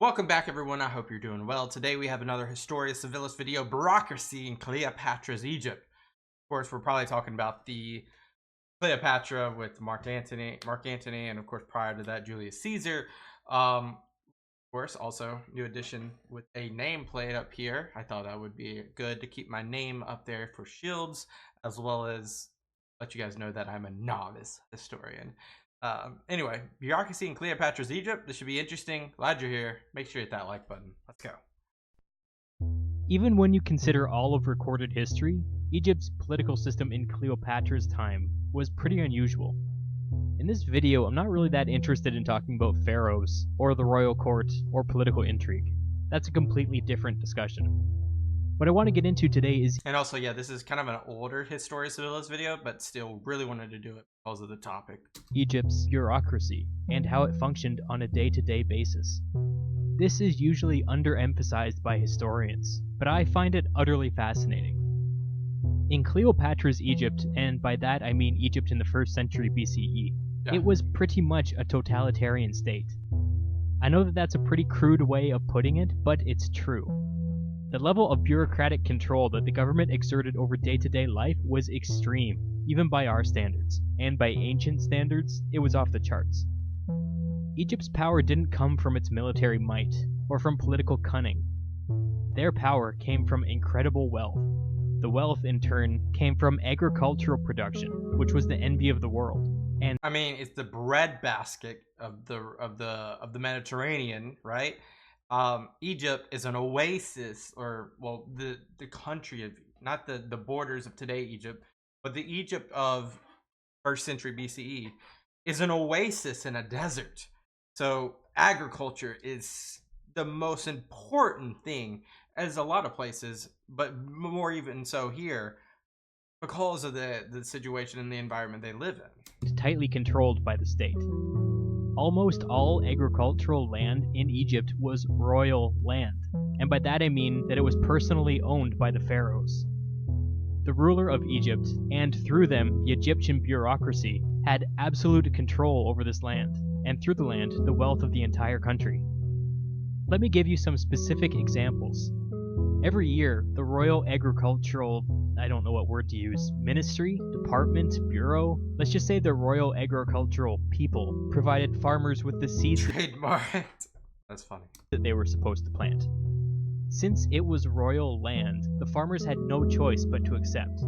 Welcome back, everyone. I hope you're doing well. Today we have another Historia Civilis video, Bureaucracy in Cleopatra's Egypt. Of course, we're probably talking about the Cleopatra with Mark Antony, and of course, prior to that, Julius Caesar. Of course, also new addition with a nameplate up here. I thought that would be good to keep my name up there for shields, as well as let you guys know that I'm a novice historian. Anyway, Bureaucracy in Cleopatra's Egypt. This should be interesting. Glad you're here. Make sure you hit that like button. Let's go. Even when you consider all of recorded history, Egypt's political system in Cleopatra's time was pretty unusual. In this video, I'm not really that interested in talking about pharaohs, or the royal court, or political intrigue. That's a completely different discussion. What I want to get into today is... And also, yeah, this is kind of an older Historia Civilis video, but still really wanted to do it because of the topic. Egypt's bureaucracy, and how it functioned on a day-to-day basis. This is usually underemphasized by historians, but I find it utterly fascinating. In Cleopatra's Egypt, and by that I mean Egypt in the 1st century BCE, It was pretty much a totalitarian state. I know that that's a pretty crude way of putting it, but it's true. The level of bureaucratic control that the government exerted over day-to-day life was extreme, even by our standards, and by ancient standards, it was off the charts. Egypt's power didn't come from its military might, or from political cunning. Their power came from incredible wealth. The wealth, in turn, came from agricultural production, which was the envy of the world. And I mean, it's the breadbasket of the Mediterranean, right? Egypt is an oasis, or well, the country of, not the borders of today Egypt, but the Egypt of 1st century BCE is an oasis in a desert. So agriculture is the most important thing, as a lot of places, but more even so here, because of the situation and the environment they live in. Tightly controlled by the state. Almost all agricultural land in Egypt was royal land, and by that I mean that it was personally owned by the pharaohs. The ruler of Egypt, and through them the Egyptian bureaucracy, had absolute control over this land, and through the land, the wealth of the entire country. Let me give you some specific examples. Every year, the Royal Agricultural, I don't know what word to use, Ministry, Department, Bureau, let's just say the Royal Agricultural People, provided farmers with the seeds Trademarked. That's funny. that they were supposed to plant. Since it was royal land, the farmers had no choice but to accept.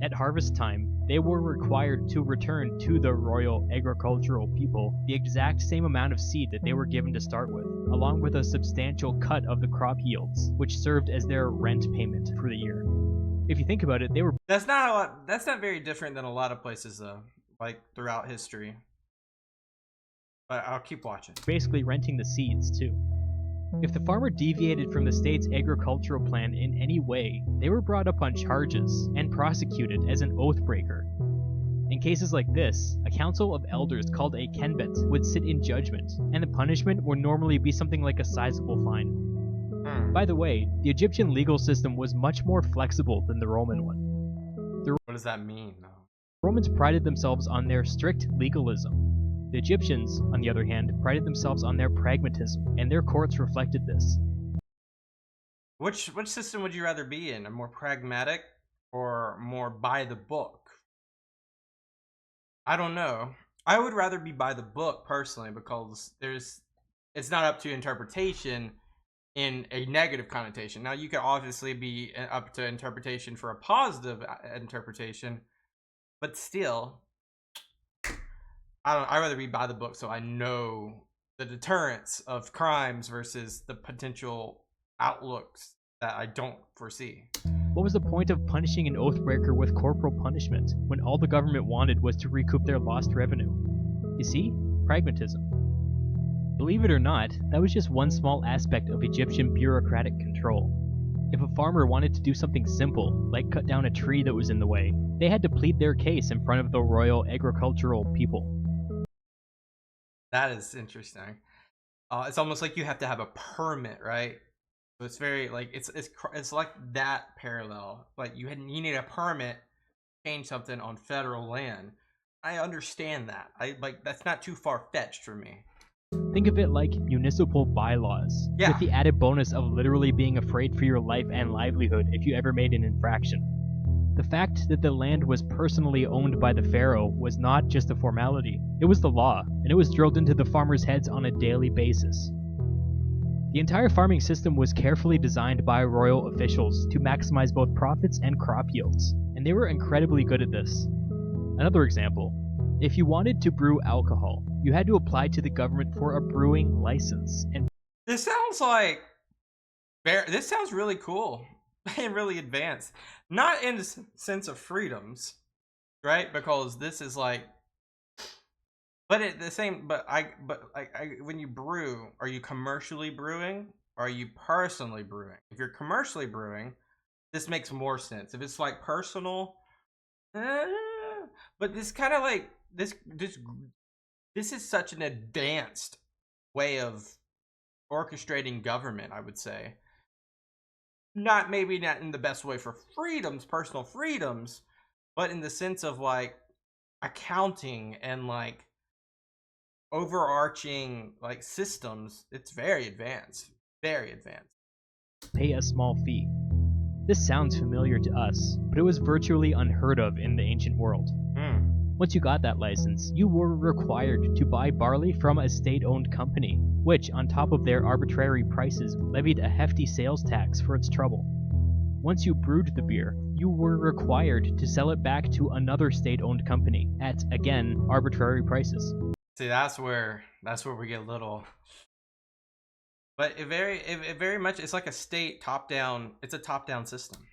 At harvest time, they were required to return to the Royal Agricultural People the exact same amount of seed that they were given to start with, along with a substantial cut of the crop yields, which served as their rent payment for the year. If you think about it, they were That's not very different than a lot of places though, like throughout history. But I'll keep watching. basically renting the seeds too. If the farmer deviated from the state's agricultural plan in any way, they were brought up on charges and prosecuted as an oath breaker. In cases like this, a council of elders called a kenbet would sit in judgment, and the punishment would normally be something like a sizable fine. By the way, the Egyptian legal system was much more flexible than the Roman one. What does that mean though? Romans prided themselves on their strict legalism. The Egyptians, on the other hand, prided themselves on their pragmatism, and their courts reflected this. Which system would you rather be in? A more pragmatic or more by the book? I don't know. I would rather be by the book personally, because it's not up to interpretation in a negative connotation. Now you could obviously be up to interpretation for a positive interpretation, but still, I'd rather be by the book, so I know the deterrence of crimes versus the potential outlooks that I don't foresee. What was the point of punishing an oathbreaker with corporal punishment when all the government wanted was to recoup their lost revenue? You see? Pragmatism. Believe it or not, that was just one small aspect of Egyptian bureaucratic control. If a farmer wanted to do something simple, like cut down a tree that was in the way, they had to plead their case in front of the Royal Agricultural People. That is interesting. It's almost like you have to have a permit, right? So it's very like it's like that parallel. Like you need a permit to change something on federal land. I understand that. That's not too far fetched for me. Think of it like municipal bylaws, Yeah. with the added bonus of literally being afraid for your life and livelihood if you ever made an infraction. The fact that the land was personally owned by the pharaoh was not just a formality, it was the law, and it was drilled into the farmers' heads on a daily basis. The entire farming system was carefully designed by royal officials to maximize both profits and crop yields, and they were incredibly good at this. Another example, if you wanted to brew alcohol, you had to apply to the government for a brewing license, and This sounds like this sounds really cool and really advanced. Not in the sense of freedoms, right? Because this is like, but at the same, but when you brew, are you commercially brewing? Or are you personally brewing? If you're commercially brewing, this makes more sense. If it's like personal, but this kind of like this is such an advanced way of orchestrating government, I would say. Maybe not in the best way for freedoms, personal freedoms, but in the sense of like accounting and like overarching like systems. It's very advanced, very advanced. pay a small fee. This sounds familiar to us, but it was virtually unheard of in the ancient world. Once you got that license, you were required to buy barley from a state-owned company, which, on top of their arbitrary prices, levied a hefty sales tax for its trouble. Once you brewed the beer, you were required to sell it back to another state-owned company at, again, arbitrary prices. See, that's where we get a little. But it very much, it's like a state top-down. It's a top-down system.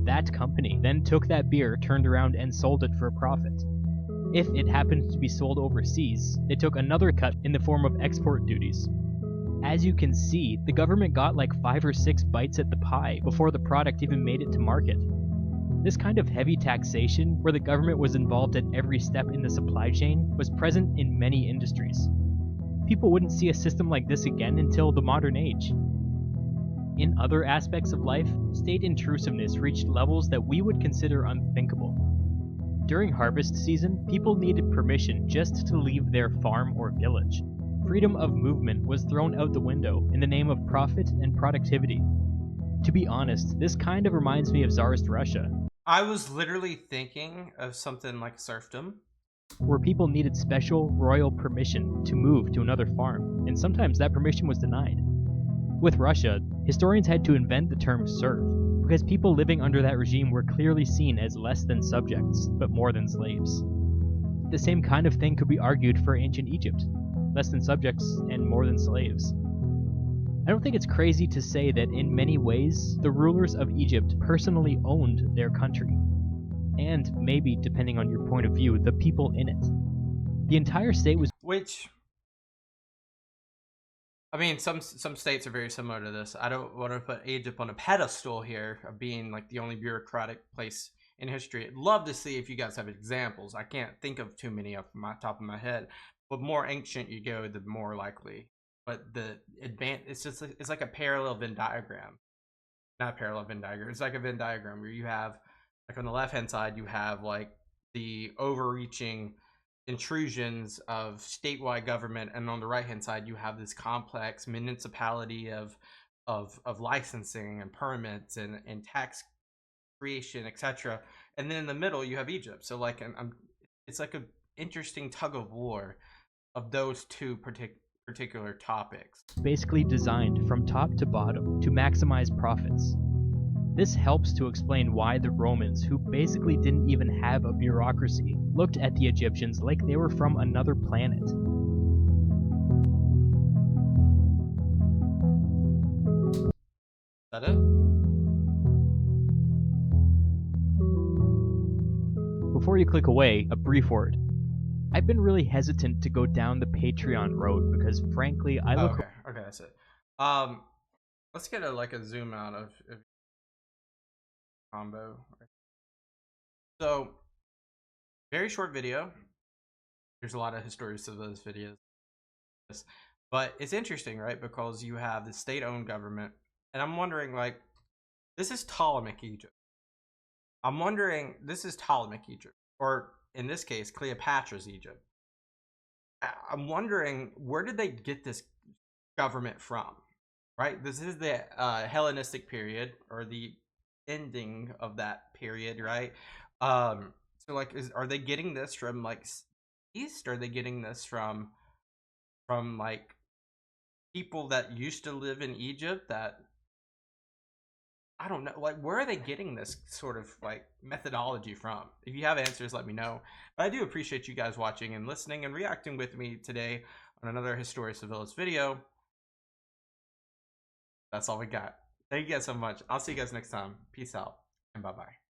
That company then took that beer, turned around, and sold it for a profit. If it happened to be sold overseas, they took another cut in the form of export duties. As you can see, the government got like 5 or 6 bites at the pie before the product even made it to market. This kind of heavy taxation, where the government was involved at every step in the supply chain, was present in many industries. People wouldn't see a system like this again until the modern age. In other aspects of life, state intrusiveness reached levels that we would consider unthinkable. During harvest season, people needed permission just to leave their farm or village. Freedom of movement was thrown out the window in the name of profit and productivity. To be honest, this kind of reminds me of Tsarist Russia. I was literally thinking of something like serfdom, where people needed special royal permission to move to another farm, and sometimes that permission was denied. With Russia, historians had to invent the term serf, because people living under that regime were clearly seen as less than subjects, but more than slaves. The same kind of thing could be argued for ancient Egypt, less than subjects and more than slaves. I don't think it's crazy to say that in many ways, the rulers of Egypt personally owned their country. And maybe, depending on your point of view, the people in it. The entire state was... Which, I mean, some states are very similar to this. I don't want to put Egypt on a pedestal here of being like the only bureaucratic place in history. I'd love to see if you guys have examples. I can't think of too many off my top of my head. But more ancient you go, the more likely. But it's like a parallel Venn diagram. Not a parallel Venn diagram. It's like a Venn diagram where you have, like on the left-hand side, you have like the overreaching intrusions of statewide government, and on the right-hand side, you have this complex municipality of licensing and permits and tax creation, etc. And then in the middle, you have Egypt. So like, it's like an interesting tug of war of those two particular topics. Basically designed from top to bottom to maximize profits. This helps to explain why the Romans, who basically didn't even have a bureaucracy, looked at the Egyptians like they were from another planet. Is that it? Before you click away, a brief word. I've been really hesitant to go down the Patreon road because, frankly, I look... Okay, that's it. Let's get a zoom out of combo. So, very short video. There's a lot of Historia Civilis videos, but it's interesting, right? Because you have the state-owned government, and I'm wondering, like, this is Ptolemaic Egypt. I'm wondering, this is Ptolemaic Egypt, or in this case, Cleopatra's Egypt. I'm wondering, where did they get this government from? Right, this is the Hellenistic period, or the ending of that period, right? So like, are they getting this from like east? Or are they getting this from like people that used to live in Egypt? That, I don't know, like, where are they getting this sort of like methodology from? If you have answers, let me know. But I do appreciate you guys watching and listening and reacting with me today on another Historia Civilis video. That's all we got. Thank you guys so much. I'll see you guys next time. Peace out and bye bye.